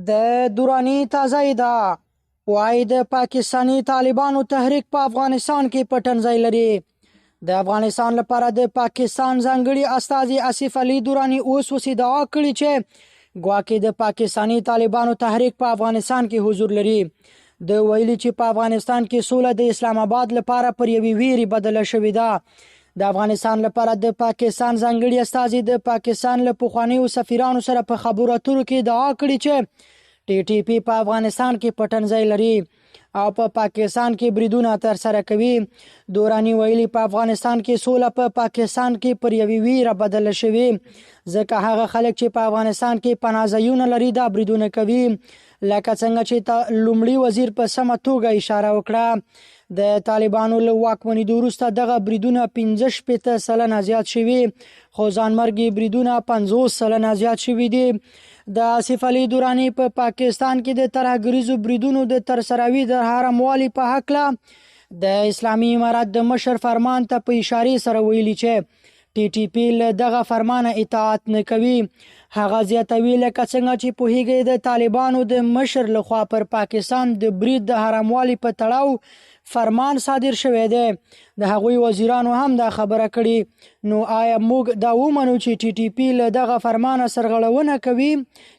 د دوراني تازه ده وایي د پاکستاني طالبانو تحریک په افغانستان کې پټنځای لري. د افغانستان لپاره د پاکستان ځانګړي استازي آصف علي دوراني اوس ادعا کړې چې ګواکې د پاکستاني طالبانو تحریک په افغانستان کې حضور لري. د ویلي چې په افغانستان کې سوله د اسلام آباد لپاره پر یوې ویرې بدله شوې ده. د افغانستان لپاره د پاکستان ځانګړي استازي د پاکستان له پخوانیو سفیرانو سره په خبرو اترو کې ادعا کړې چې ټي ټي پی په افغانستان کې پټنځای لري او په پاکستان کې بریدونه ترسره کوي. دوراني ویلي په افغانستان کې سوله په پاکستان کې پر یوې ویره بدله شوې ځکه هغه خلک چې په افغانستان کې پناه ځایونه لري دا بریدونه کوي. لکه څنګه چې لومړي وزیر په سمه توګه اشاره وکړه د طالبانو له واکمنېدو وروسته دغه بریدونه 65% زیات شوي خو ځانمرګي بریدونه 50% زیات شوي دي. د آصف علي دوراني په پاکستان کې د ترهګریزو بریدونو د ترسروي د حراموالي په هکله د اسلامي امارت د مشر فرمان ته په اشارې سره ویلي چې ټي ټي پی له دغه فرمانه اطاعت نه کوي. هغه زیاتوي لکه څنګه چې پوهیږي د طالبانو د مشر لخوا پر پاکستان د برید د حراموالي په تړاو فرمان صادر شوی دی. د هغوی وزیرانو هم دا خبره کړې. نو آیا موږ دا ومنو چې ټي ټي پی له دغه فرمانه سرغړونه کوي؟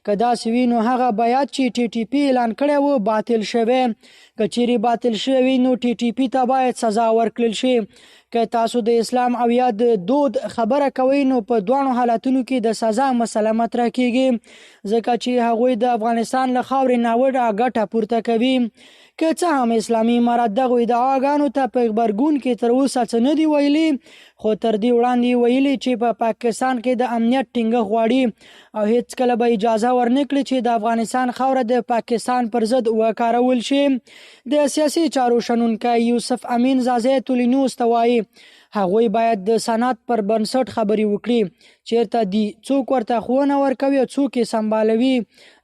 که داسې وي نو هغه باید چې ټي ټي پی اعلان کړی و باطل شوی. که چیرې باطل شوی نو ټي ټي پی ته باید سزا ورکړل شي. که تاسو د اسلام او یا د دود خبره کوئ نو په دوانو حالتونو کې د سزا مسله مطرح کیږي ځکه چې هغوی د افغانستان له خاورې ناوړه ګټه پورته کوي. که څه هم اسلامي امارت دغو ادعاګانو ته په غبرګون کې تر اوسه څه نه دي ویلي خو تر دې وړاندې ویلي چې په پاکستان کې د امنیت ټینګښت غواړي او هیڅکله به اجازه ورنکړي چې د افغانستان خاوره د پاکستان پر ضد وکارول شي. د سیاسي چارو شنونکی یوسف امین زازی تولینوس ته وایي هغوی باید د سند پر بنسټ خبرې وکړي چیرته دی څوک ورته ښوونه ورکوي او څوک یې سمبالوي.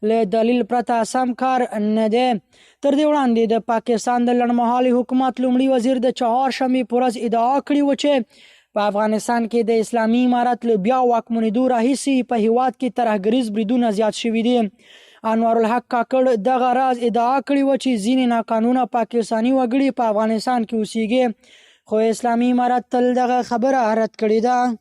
له دلیل پرته سم کار نه دی. تر دې وړاندې د پاکستان د لنډمهالي حکومت لومړي وزیر د چهارشنبې په ورځ ادعا کړې وه چې په افغانستان کې د اسلامي امارت له بیا واکمنېدو راهیسې په هیواد کې ترهګریز بریدونه زیات شوي دي. انوارالحق کاکړ دغه راز ادعا کړې وه چې ځینې ناقانونه پاکستاني وګړي په افغانستان کې اوسیږي خو اسلامي امارت تل دغه خبره رد کړې ده.